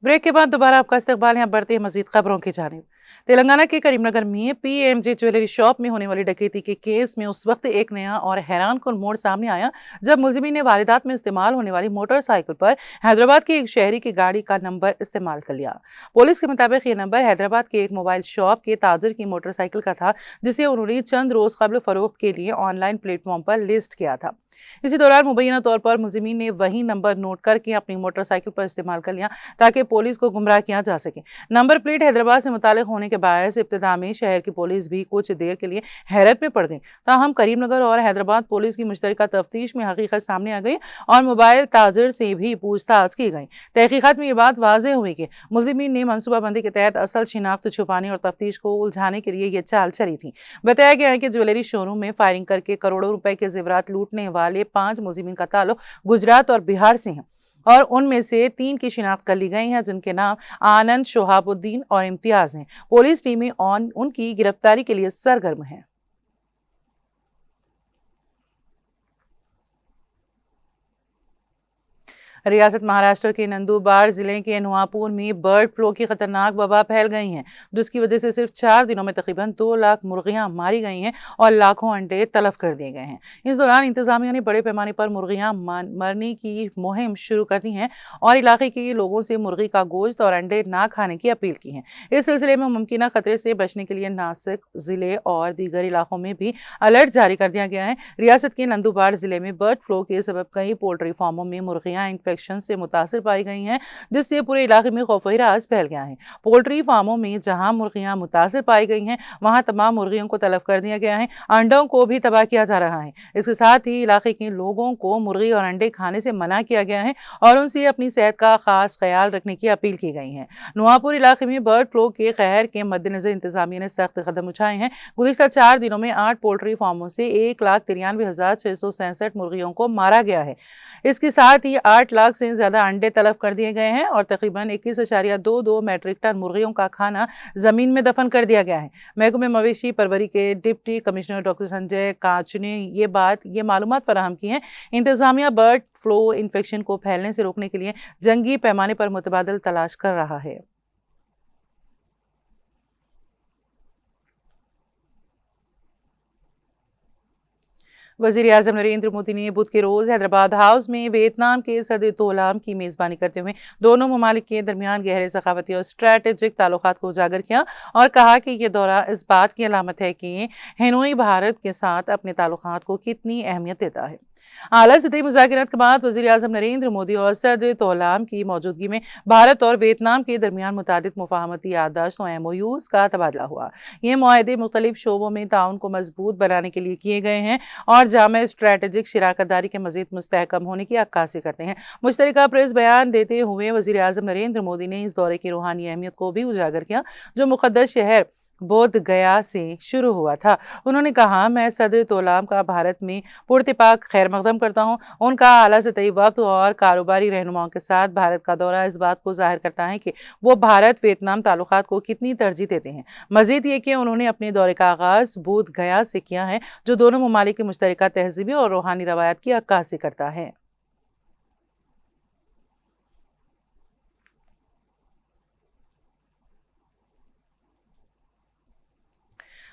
Break के बाद दोबारा आपका इस्तकबाल। यहाँ बढ़ते हैं मजीद खबरों की जानिब। तेलंगाना के करीमनगर में पीएमजे ज्वेलरी शॉप में होने वाली डकैती के केस में उस वक्त एक नया और हैरानकुन मोड़ सामने आया जब मुलजिमीन ने वारदात में इस्तेमाल होने वाली मोटरसाइकिल पर हैदराबाद के एक शहरी की गाड़ी का नंबर इस्तेमाल कर लिया। पुलिस के मुताबिक ये नंबर हैदराबाद के एक मोबाइल शॉप के ताजर की मोटरसाइकिल का था, जिसे उन्होंने चंद रोज कबल फरोख्त के लिए ऑनलाइन प्लेटफॉर्म पर लिस्ट किया था। इसी दौरान मुबैना तौर पर मुलजिमीन ने वही नंबर नोट करके अपनी मोटरसाइकिल पर इस्तेमाल कर लिया ताकि पुलिस को गुमराह किया जा सके। नंबर प्लेट हैदराबाद से मुतालिक होने के बायस इब्तिदा में शहर की पुलिस भी कुछ देर के लिए हैरत में पड़ गई। ताहम करीमनगर और हैदराबाद पुलिस की मुश्तरका तफ्तीश में हकीकत सामने आ गई और मोबाइल ताजर से भी पूछताछ की गई। तहकीकात में ये बात वाज़ेह हुई कि मुलजिमीन ने मनसूबाबंदी के तहत असल शिनाख्त छुपाने और तफ्तीश को उलझाने के लिए ये चाल चली थी। बताया गया है कि ज्वेलरी शोरूम में फायरिंग करके करोड़ों रुपए के जेवरात लूटने वाले 5 मुलजिमीन का ताल्लुक गुजरात और बिहार से हैं और उनमें से 3 की शिनाख्त कर ली गई है, जिनके नाम आनंद, शोहाबुद्दीन और इम्तियाज हैं। पुलिस टीमें उनकी गिरफ्तारी के लिए सरगर्म हैं। रियासत महाराष्ट्र के नंदुरबार जिले के नुआपुर में बर्ड फ्लू की खतरनाक वबा फैल गई है, जिसकी वजह से सिर्फ 4 दिनों में तकरीबन 2 लाख मुर्गियां मारी गई हैं और लाखों अंडे तलफ कर दिए गए हैं। इस दौरान इंतजामिया ने बड़े पैमाने पर मुर्गियां मरने की मुहिम शुरू कर दी है और इलाके के लोगों से मुर्गी का गोश्त और अंडे ना खाने की अपील की है। इस सिलसिले में मुमकिन खतरे से बचने के लिए नासिक जिले और दीगर इलाकों में भी अलर्ट जारी कर दिया गया है। रियासत के नंदुरबार जिले में बर्ड फ्लू के सबब कई पोल्ट्री फार्मों में मुर्गियां इन्फेक्शन से मुतासिर पाई गई हैं, जिससे पूरे इलाके में खौफ-ए-राज फैल गया है। पोल्ट्री फार्मों में जहां मुर्गियां मुतासिर पाई गई हैं, वहां तमाम मुर्गियों को तलफ कर दिया गया है। अंडों को भी तबाह किया जा रहा है। इसके साथ ही इलाके के लोगों को मुर्गी और अंडे खाने से मना किया गया है और उनसे अपनी सेहत का खास ख्याल रखने की अपील की गई है। नुआपुर इलाके में बर्ड फ्लू के कहर के मद्देनजर इंतजामिया ने सख्त कदम उठाए हैं। गुज़िश्ता 4 दिनों में 8 पोल्ट्री फार्मों से 1,93,667 मुर्गियों को मारा गया है। इसके साथ ही 8 लाख से ज्यादा अंडे तलफ कर दिए गए हैं और तकरीबन 21.22 मैट्रिक टन मुर्गियों का खाना जमीन में दफन कर दिया गया है। महकमे मवेशी परवरी के डिप्टी कमिश्नर डॉक्टर संजय कांच ने ये मालूमात फराहम की है। इंतजामिया बर्ड फ्लू इन्फेक्शन को फैलने से रोकने के लिए जंगी पैमाने पर मुतबादिल तलाश कर रहा है। वज़ीर आज़म नरेंद्र मोदी ने बुध के रोज़ हैदराबाद हाउस में वियतनाम के सदर तोलाम की मेज़बानी करते हुए दोनों ममालिक के दरमियान गहरे सखावती और स्ट्रैटेजिक ताल्लुकात को उजागर किया और कहा कि यह दौरा इस बात की अलामत है कि हनोई भारत के साथ अपने ताल्लुकात को कितनी अहमियत देता है। आला सतही मुज़ाकरात के बाद वज़ीर आज़म नरेंद्र मोदी और सदर तोलाम की मौजूदगी में भारत और वियतनाम के दरमियान मुतादिद मुफाहमती याददाश्त और MOUs का तबादला हुआ। ये मुआहदे मुख्तलिफ शोबों में ताउन को मजबूत बनाने के लिए किए गए हैं और जामे स्ट्रैटेजिक शराकतदारी के मजीद मुस्तहकम होने की अक्कासी करते हैं। मुश्तरका प्रेस बयान देते हुए वज़ीर आज़म नरेंद्र मोदी ने इस दौरे की रूहानी अहमियत को भी उजागर किया जो मुक़द्दस शहर बोध गया से शुरू हुआ था। उन्होंने कहा, मैं सदर तोलाम का भारत में पुरतिपाक खैर मकदम करता हूँ। उनका आला सतही वक्त और कारोबारी रहनुमाओं के साथ भारत का दौरा इस बात को जाहिर करता है कि वो भारत वियतनाम ताल्लुकात को कितनी तरजीह देते हैं। मजीद ये कि उन्होंने अपने दौरे का आगाज बोध गया से किया है जो दोनों ममालिक की मुश्तरका तहजीबी और रूहानी रवायत की अक्कासी करता है।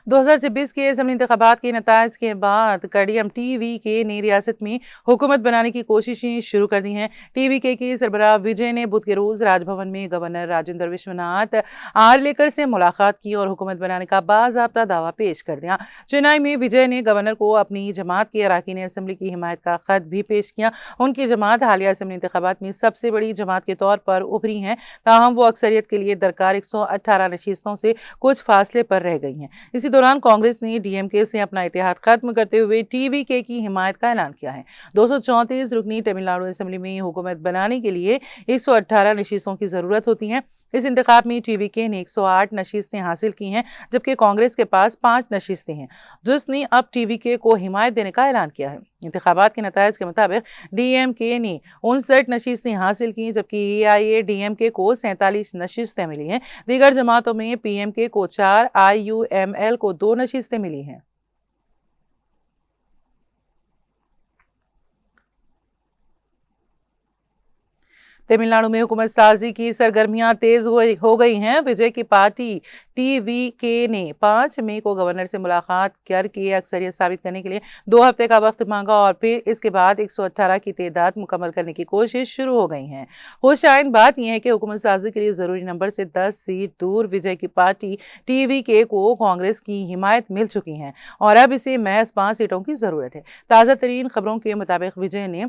2026 के असम्बली इंतखाबात के नताइज के बाद KDM-TV ने रियासत में हुकूमत बनाने की कोशिशें शुरू कर दी हैं। TVK के सरबराह विजय ने बुध के रोज़ राजभवन में गवर्नर राजेंद्र विश्वनाथ आर्लेकर से मुलाकात की और हुकूमत बनाने का बाज़ाब्ता दावा पेश कर दिया। चेन्नई में विजय ने गवर्नर को अपनी जमात के अरकान असम्बली की हिमायत का खत भी पेश किया। उनकी जमात हालिया असम्बली इंतखाबात में सबसे बड़ी जमात के तौर पर उभरी हैं, ताहम वो अक्सरियत के लिए दरकार 118 नशीस्तों से कुछ फासले पर रह गई हैं। इसी दौरान कांग्रेस ने DMK से अपना इत्तेहाद खत्म करते हुए TVK की हिमायत का ऐलान किया है। 234 रुकनी तमिलनाडु असम्बली में हुकूमत बनाने के लिए 118 नशीस्तों की जरूरत होती है। इस इंतखाब में TVK ने 108 नशीस्तें हासिल की हैं, जबकि कांग्रेस के पास 5 नशीस्तें हैं, जिसने अब TVK को हिमायत देने का ऐलान किया है। इंतखाबात के नताइज के मुताबिक DMK ने 59 नशीस्तें हासिल की, जबकि AIADMK को 47 नशीस्तें मिली हैं। दीगर जमातों में PMK को 4, IUML को 2 नशीस्तें मिली हैं। तमिलनाडु में हुकूमत साजी की सरगर्मियां तेज हो गई हैं। विजय की पार्टी टीवीके ने 5 मई को गवर्नर से मुलाकात करके अक्सरियत साबित करने के लिए 2 हफ्ते का वक्त मांगा और फिर इसके बाद 118 की तादाद मुकम्मल करने की कोशिश शुरू हो गई है। खुशाइन बात यह है कि हुकूमत साजी के लिए जरूरी नंबर से 10 सीट दूर विजय की पार्टी टीवीके को कांग्रेस की हिमायत मिल चुकी है और अब इसे महज 5 सीटों की जरूरत है। ताज़ा तरीन खबरों के मुताबिक विजय ने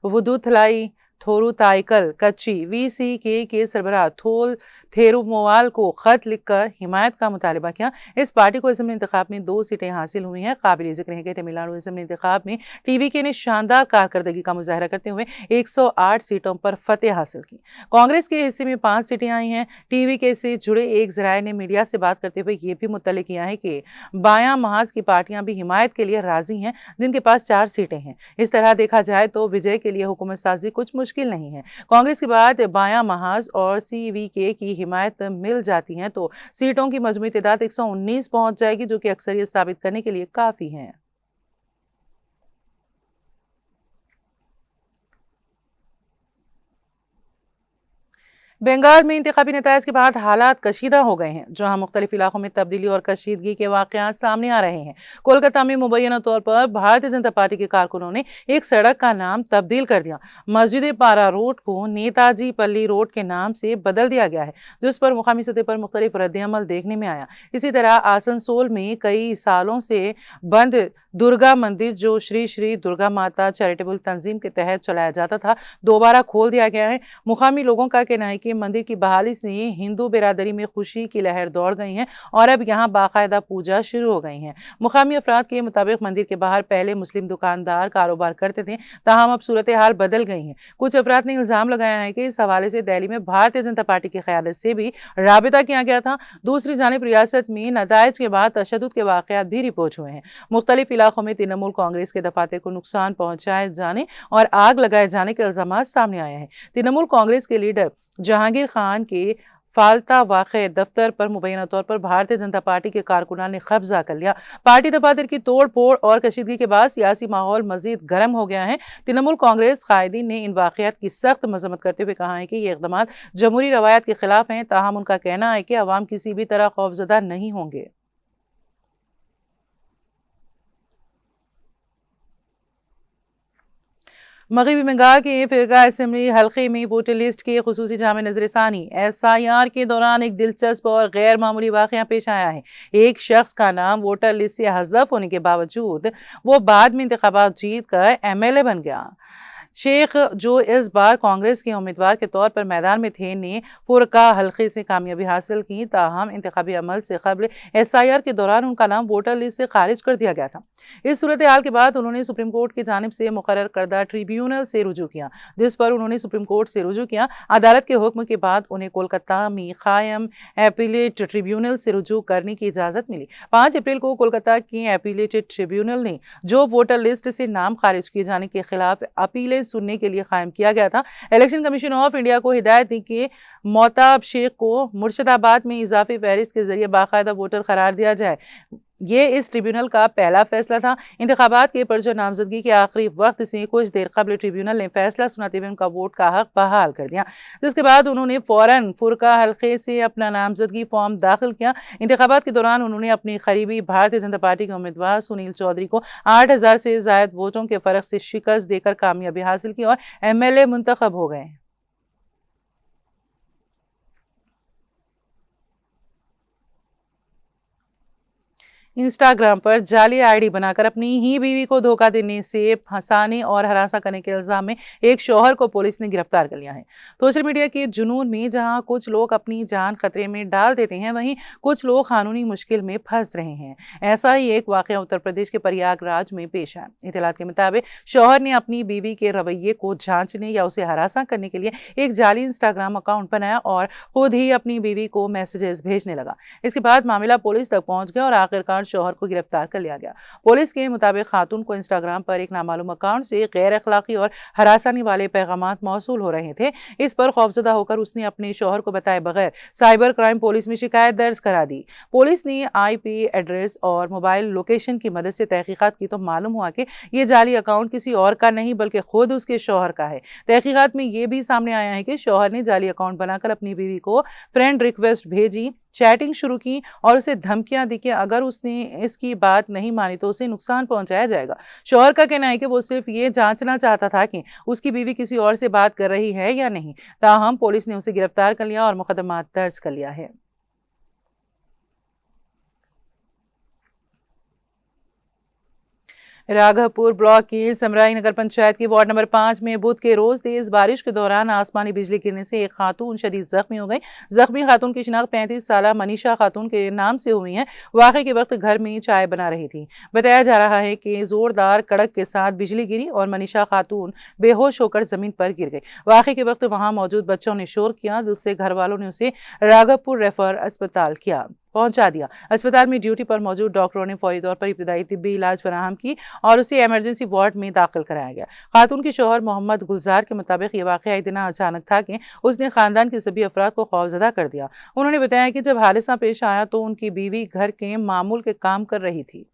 वुदुथलाई थोरुताइकल कच्ची वीसीके के सरबराह थोल थेरुमोवाल को खत लिखकर हिमायत का मुतालबा किया। इस पार्टी को असेंबली इंतखाब में 2 सीटें हासिल हुई हैं। काबिल जिक्र है कि तमिलनाडु असेंबली इंतखाब में टीवीके ने शानदार कारकर्दगी का मुजाहरा करते हुए 108 सीटों पर फतेह हासिल की। कांग्रेस के हिस्से में 5 सीटें आई हैं। टीवीके से जुड़े एक जराये ने मीडिया से बात करते हुए ये भी मुत्तली किया है कि बायां महाज की पार्टियां भी हिमायत के लिए राजी हैं, जिनके पास 4 सीटें हैं। इस तरह देखा जाए तो विजय के लिए हुकूमत साजी कुछ मुश्किल नहीं है। कांग्रेस के बाद बायां महाज और सीवीके की हिमायत मिल जाती है तो सीटों की मजमूई तादाद 119 पहुंच जाएगी, जो कि अक्सरियत साबित करने के लिए काफी है। बंगाल में इंतखाबी नतायज के बाद हालात कशीदा हो गए हैं, जहां मुख्तलिफ इलाकों में तब्दीली और कशीदगी के वाकयात सामने आ रहे हैं। कोलकाता में मुबैना तौर पर भारतीय जनता पार्टी के कारकुनों ने एक सड़क का नाम तब्दील कर दिया। मस्जिद पारा रोड को नेताजी पल्ली रोड के नाम से बदल दिया गया है, जिस पर मुकामी सतह पर मुख्तलिफ रद्द-ए-अमल देखने में आया। इसी तरह आसनसोल में कई सालों से बंद दुर्गा मंदिर, जो श्री श्री दुर्गा माता चैरिटेबल तंजीम के तहत चलाया जाता था, दोबारा खोल दिया गया है। मुकामी लोगों का कहना है कि मंदिर की बहाली से हिंदू बिरादरी में खुशी की लहर दौड़ गई है और अब यहाँ बाकायदा पूजा शुरू हो गई है। मुकामी अफराद के मुताबिक मंदिर के बाहर पहले मुस्लिम दुकानदार कारोबार करते थे, ताहम अब सूरत हाल बदल गई है। कुछ अफराद ने इल्जाम लगाया है कि इस हवाले से दिल्ली में भारतीय जनता पार्टी की क़यादत से भी राबिता किया गया था। दूसरी जानिब रियासत में नताइज के बाद तशद्दुद के वाक़यात भी रिपोर्ट हुए हैं। मुख्तलिफ इलाकों में तृणमूल कांग्रेस के दफातर को नुकसान पहुंचाए जाने और आग लगाए जाने के इल्जाम सामने आए हैं। तृणमूल कांग्रेस के लीडर जहांगीर खान के फालता वाक़े दफ्तर पर मुबैना तौर पर भारतीय जनता पार्टी के कारकुनान ने कब्जा कर लिया। पार्टी दफातर की तोड़ फोड़ और कशीदगी के बाद सियासी माहौल मजीद गर्म हो गया है। तृणमूल कांग्रेस कायदीन ने इन वाक़यात की सख्त मजम्मत करते हुए कहा है कि ये इक़दाम जमहूरी रवायत के खिलाफ हैं, ताहम उनका कहना है कि अवाम किसी भी तरह खौफजदा नहीं होंगे। मगरबी बंगाल के फिरका असेंबली हल्के में वोटर लिस्ट के खुसूसी जामे नजरसानी SIR के दौरान एक दिलचस्प और गैर मामूली वाक़या पेश आया है। एक शख्स का नाम वोटर लिस्ट से हज़फ होने के बावजूद वो बाद में इंतखाबात जीत कर MLA बन गया। शेख, जो इस बार कांग्रेस के उम्मीदवार के तौर पर मैदान में थे, ने फुरका हल्के से कामयाबी हासिल की, ताहम इंतखाबी अमल से कबल SIR के दौरान उनका नाम वोटर लिस्ट से खारिज कर दिया गया था। इस सूरत हाल के बाद उन्होंने सुप्रीम कोर्ट की जानिब से मुकर्रर करदा ट्रिब्यूनल से रुजू किया, जिस पर उन्होंने सुप्रीम कोर्ट से रुजू किया। अदालत के हुक्म के बाद उन्हें कोलकाता में कायम एपीलेट ट्रिब्यूनल से रुजू करने की इजाज़त मिली। 5 अप्रैल को कोलकाता के एपीलेटेड ट्रिब्यूनल ने, जो वोटर लिस्ट से नाम खारिज किए जाने के खिलाफ अपीलें सुनने के लिए कायम किया गया था, इलेक्शन कमीशन ऑफ इंडिया को हिदायत दी कि मोहताब शेख को मुर्शिदाबाद में इजाफी फहरिस्त के जरिए बाकायदा वोटर करार दिया जाए। ये इस ट्रिब्यूनल का पहला फैसला था। इंतखाबात के पर्चा नामजदगी के आखिरी वक्त से कुछ देर कबल ट्रिब्यूनल ने फैसला सुनाते हुए उनका वोट का हक बहाल कर दिया, जिसके बाद उन्होंने फौरन फुरका हल्के से अपना नामजदगी फॉर्म दाखिल किया। इंतखाबात के दौरान उन्होंने अपनी करीबी भारतीय जनता पार्टी के उम्मीदवार सुनील चौधरी को 8000 से जायद वोटों के फर्क से शिकस्त देकर कामयाबी हासिल की और MLA मुंतखब हो गए। इंस्टाग्राम पर जाली आईडी बनाकर अपनी ही बीवी को धोखा देने से फंसाने और हरासा करने के इल्जाम में एक शौहर को पुलिस ने गिरफ्तार कर लिया है। सोशल मीडिया के जुनून में जहां कुछ लोग अपनी जान खतरे में डाल देते हैं, वहीं कुछ लोग कानूनी मुश्किल में फंस रहे हैं। ऐसा ही एक वाकया उत्तर प्रदेश के प्रयागराज में पेश आया। इत्तलात के मुताबिक शौहर ने अपनी बीवी के रवैये को जांचने या उसे हरासा करने के लिए एक जाली इंस्टाग्राम अकाउंट बनाया और खुद ही अपनी बीवी को मैसेजेस भेजने लगा। इसके बाद मामला पुलिस तक पहुंच गया और आखिरकार शौहर को गिरफ्तार कर लिया गया। पुलिस के मुताबिक खातून को इंस्टाग्राम पर एक नामालूम अकाउंट से गैर अखलाकी और हरासानी वाले पैगामात मौसूल हो रहे थे। इस पर खौफजदा होकर उसने अपने शौहर को बताए बगैर साइबर क्राइम पुलिस में शिकायत दर्ज करा दी। पुलिस ने IP एड्रेस और मोबाइल लोकेशन की मदद से तहकीकात की तो मालूम हुआ कि ये जाली अकाउंट किसी और का नहीं बल्कि खुद उसके शौहर का है। तहकीकात में ये भी सामने आया है कि शौहर ने जाली अकाउंट बनाकर अपनी बीवी को फ्रेंड रिक्वेस्ट भेजी, चैटिंग शुरू की और उसे धमकियां दी कि अगर उसने इसकी बात नहीं मानी तो उसे नुकसान पहुंचाया जाएगा। शौहर का कहना है कि वो सिर्फ ये जांचना चाहता था कि उसकी बीवी किसी और से बात कर रही है या नहीं। ताहम पुलिस ने उसे गिरफ्तार कर लिया और मुकदमा दर्ज कर लिया है। राघवपुर ब्लॉक की समराई नगर पंचायत की वार्ड नंबर 5 में बुध के रोज तेज बारिश के दौरान आसमानी बिजली गिरने से एक खातून शदीद जख्मी हो गई। जख्मी खातून की शिनाख्त 35 साल मनीषा खातून के नाम से हुई है। वाक़े के वक्त घर में चाय बना रही थी। बताया जा रहा है कि जोरदार कड़क के साथ बिजली गिरी और मनीषा खातून बेहोश होकर जमीन पर गिर गई। वाक़े के वक्त वहां मौजूद बच्चों ने शोर किया, जिससे घर वालों ने उसे राघवपुर रेफर अस्पताल पहुंचा दिया। अस्पताल में ड्यूटी पर मौजूद डॉक्टरों ने फौरी तौर पर इब्तदाई तिब्बी इलाज फराहम की और उसे इमरजेंसी वार्ड में दाखिल कराया गया। खातून के शौहर मोहम्मद गुलजार के मुताबिक ये वाक़या इतना अचानक था कि उसने खानदान के सभी अफराद को खौफजदा कर दिया। उन्होंने बताया कि जब हादसा पेश आया तो उनकी बीवी घर के मामूल के काम कर रही थी।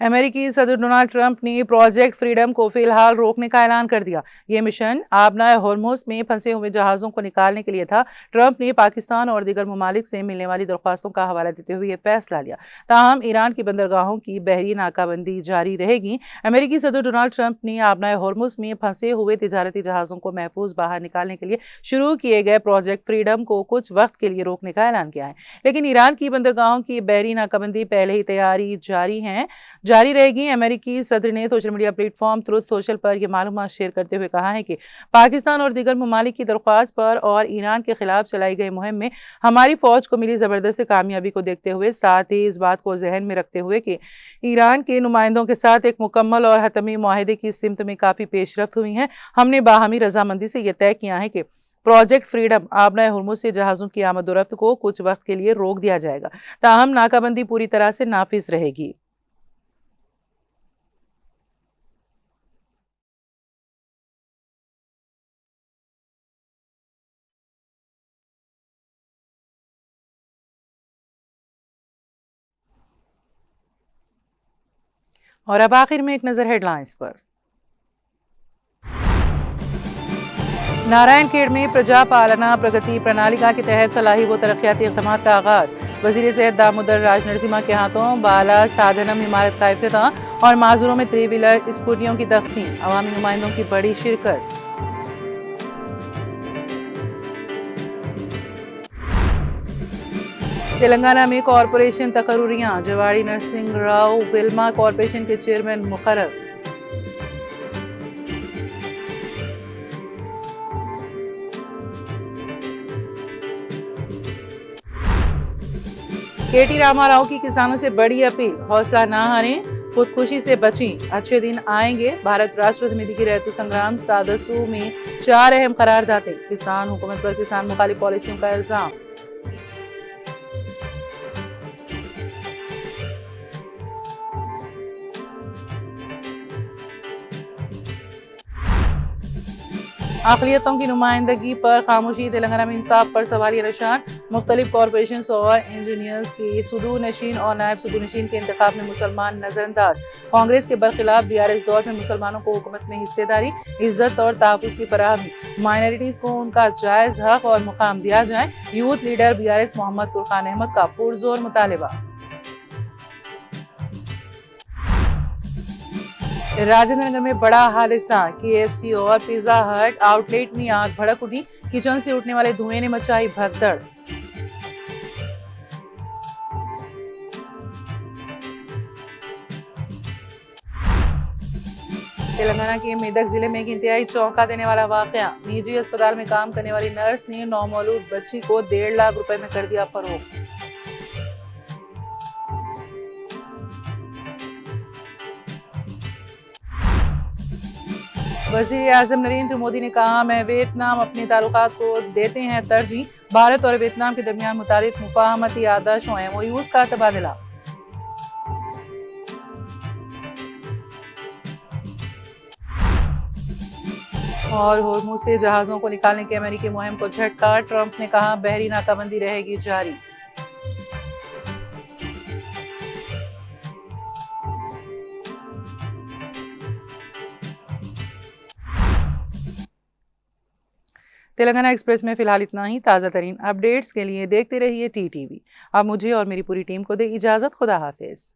अमेरिकी सदर डोनाल्ड ट्रंप ने प्रोजेक्ट फ्रीडम को फिलहाल रोकने का ऐलान कर दिया। ये मिशन आबनाए होर्मुज में फंसे हुए जहाज़ों को निकालने के लिए था। ट्रंप ने पाकिस्तान और दीगर ममालिक से मिलने वाली दरख्वास्तों का हवाला देते हुए यह फैसला लिया। ताहम ईरान की बंदरगाहों की बहरी नाकाबंदी जारी रहेगी। अमेरिकी सदर डोनाल्ड ट्रंप ने आबनाए होर्मुज में फंसे हुए तिजारती जहाज़ों को महफूज बाहर निकालने के लिए शुरू किए गए प्रोजेक्ट फ्रीडम को कुछ वक्त के लिए रोकने का ऐलान किया है। लेकिन ईरान की बंदरगाहों की बहरी नाकाबंदी पहले ही तैयारी जारी रहेगी। अमेरिकी सदर ने social media platform truth social पर यह मालूमात शेयर करते हुए कहा है कि पाकिस्तान और दीगर ममालिक की दरख्वास्त पर और ईरान के खिलाफ चलाई गई मुहिम में हमारी फौज को मिली जबरदस्त कामयाबी को देखते हुए, साथ ही इस बात को जहन में रखते हुए कि ईरान के नुमाइंदों के साथ एक मुकम्मल और हतमी मुआहदे की सिमत में काफ़ी पेशरफ्त हुई है, हमने बाहमी रजामंदी से यह तय किया है कि प्रोजेक्ट फ्रीडम आबनाए हुर्मुज से जहाज़ों की आमद-ओ-रफ्त को कुछ वक्त के लिए रोक दिया जाएगा। ताहम नाकाबंदी पूरी तरह से नाफिज रहेगी। और अब आखिर में एक नजर हेडलाइंस पर। नारायणखेड़ में प्रजा पालना प्रगति प्रणालिका के तहत फलाही व तरक्याती इक़दामात का आगाज। वज़ीर सेहत दामोदर राज नरसिम्हा के हाथों बाला साधनम इमारत का इफ्तिताह और माजूरों में 3 व्हीलर स्कूटियों की तक़सीम। अवामी नुमाइंदों की बड़ी शिरकत। तेलंगाना में कॉरपोरेशन तकर्रुरियां, जवाड़ी नरसिंह राव विल्मा कॉरपोरेशन के चेयरमैन मुकर्रर। KT रामाराव की किसानों से बड़ी अपील, हौसला ना हारें, खुदकुशी से बचें, अच्छे दिन आएंगे। भारत राष्ट्र समिति की रैतु संग्राम सदस्यों में 4 अहम करारदादें। किसान हुकूमत पर किसान मुखालिफ पॉलिसियों का इल्जाम। अक़लियतों की नुमाइंदगी पर खामोशी, तेलंगाना में इंसाफ पर सवालिया निशान। मुख्तलिफ कॉरपोरेशन और इंजीनियर्स की सुदूर नशीन और नायब सुदूर नशीन के इंतखाब में मुसलमान नजरअंदाज। कांग्रेस के बरखिलाफ BRS दौर में मुसलमानों को हुकूमत में हिस्सेदारी, इज्जत और तहफ़्फ़ुज़ की फराहमी। माइनॉरिटीज को उनका जायज़ हक और मुकाम दिया जाए। Youth leader BRS Mohammed Furqan Ahmed का पुरजोर मुतालबा। राजेंद्र नगर में बड़ा हादसा, KFC और पिज्जा हट आउटलेट में आग भड़क उठी। किचन से उठने वाले धुएं ने मचाई भगदड़। तेलंगाना के मेदक जिले में एक इंतहाई चौंका देने वाला वाकया। निजी अस्पताल में काम करने वाली नर्स ने नौमौलूद बच्ची को 1.5 लाख रुपए में कर दिया फरोख्त। वज़ीर आज़म नरेंद्र मोदी ने कहा, मैं वियतनाम अपने ताल्लुकात को देते हैं तरजीह। भारत और वियतनाम के दरमियान मुतारिफ मुफाहमती आदेश और MOUs का तबादला। और होर्मुज से जहाज़ों को निकालने की अमेरिकी मुहिम को झटका। ट्रंप ने कहा, बहरी नाकाबंदी रहेगी जारी। तेलंगाना एक्सप्रेस में फिलहाल इतना ही। ताज़ा तरीन अपडेट्स के लिए देखते रहिए TTV। अब मुझे और मेरी पूरी टीम को दे इजाज़त। खुदा हाफिज।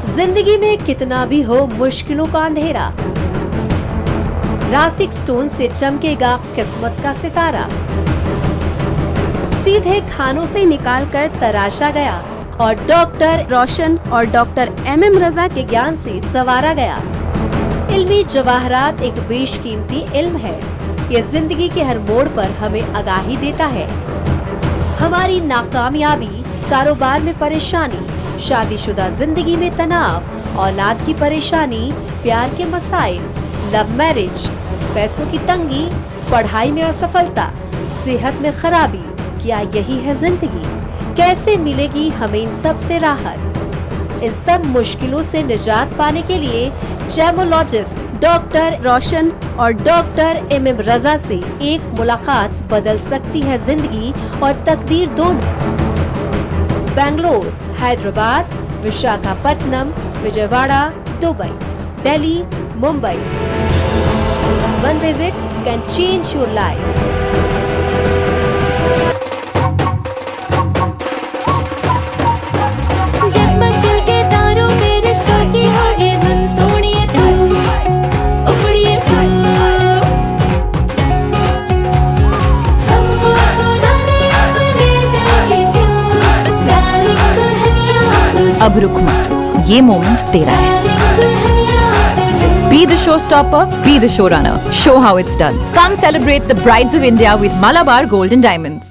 जिंदगी में कितना भी हो मुश्किलों का अंधेरा, रासिक स्टोन से चमकेगा किस्मत का सितारा। सीधे खानों से निकालकर तराशा गया और डॉक्टर रोशन और डॉक्टर MM रजा के ज्ञान से संवारा गया। इल्मी जवाहरात एक बेशकीमती इल्म है। ये जिंदगी के हर मोड़ पर हमें आगाही देता है। हमारी नाकामयाबी, कारोबार में परेशानी, शादीशुदा जिंदगी में तनाव, औलाद की परेशानी, प्यार के मसाइल, लव मैरिज, पैसों की तंगी, पढ़ाई में असफलता, सेहत में खराबी, क्या यही है जिंदगी? कैसे मिलेगी हमें इन सब से राहत? इन सब मुश्किलों से निजात पाने के लिए जेमोलॉजिस्ट डॉक्टर रोशन और डॉक्टर MM रजा से एक मुलाकात बदल सकती है जिंदगी और तकदीर दोनों। Bangalore, Hyderabad, Visakhapatnam, Vijayawada, Dubai, Delhi, Mumbai. One visit can change your life. जगमग दिल के तारों में रिश्तों की होगी धुन, सोनिए तू, उखड़िए तू, सबको सुनाने अपने दिल की ट्यून, डार्लिंग दुल्हनिया तुझे, अब रुक मत, ये मोमेंट तेरा है। डार्लिंग दुल्हनिया तुझे। Be the showstopper, be the showrunner. Show how it's done. Come celebrate the Brides of India with Malabar Gold and Diamonds.